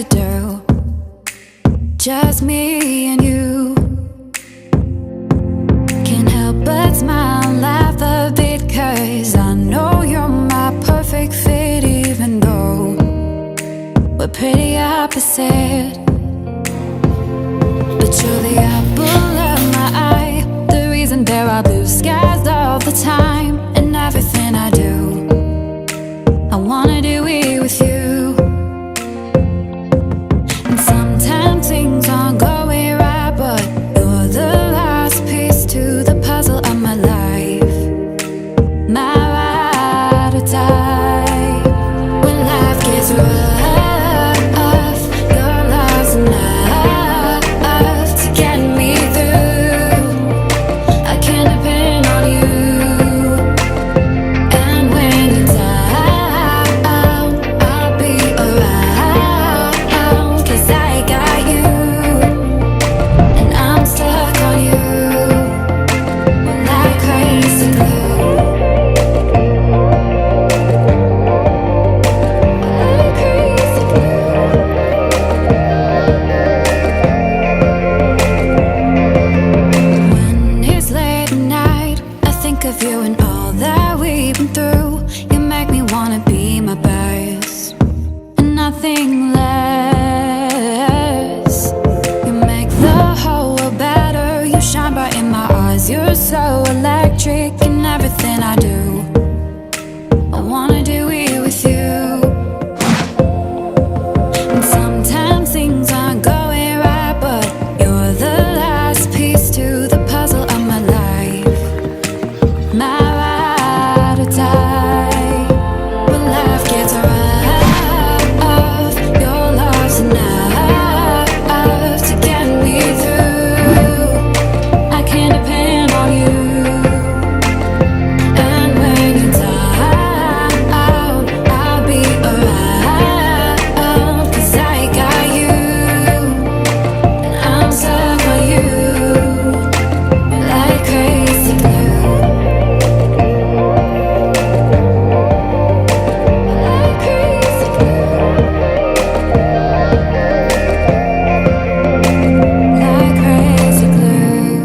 to do, just me and you. Can't help but smile and laugh a bit, 'cause I know you're my perfect fit, even though we're pretty opposite. But you're the apple of my eye, the reason there are blue skies all the time. And everything I do, I wanna do it with you. And sometimes things aren't going right, but you're the last piece to the puzzle of my life, my ride or die. When life gets rough, your love's enough to get me through. I can depend on you. And when you're down, I'll be around, 'cause I got you, and I'm stuck on you like crazy glue. Like crazy glue. When it's late at night, I think of you and all that we've been through. You make me wanna be my best and nothing less. You make the whole world better. You shine bright in my eyes. You're so electric in everything I do. I wanna do it with you. And sometimes things aren't going right, but you're the last piece to the puzzle of my life, my ride or die. When life gets rough, your love's enough to get me through. I can depend on you. And when you're down, I'll be around, 'cause I got you, and I'm stuck on you like crazy glue. Like crazy glue. Like crazy glue.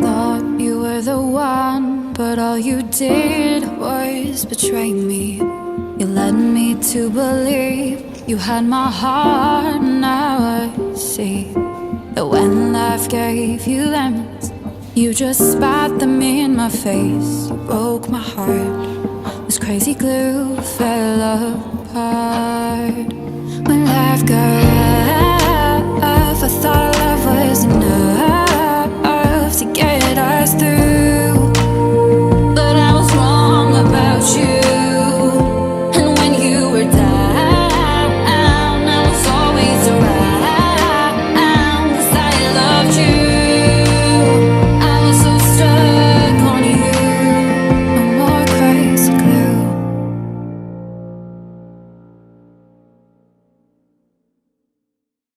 Thought you were the one, but all you did was betray me. You led me to believe you had my heart. Now I see that when life gave you lemons, you just spat them in my face. You broke my heart. This crazy glue fell apart. When life got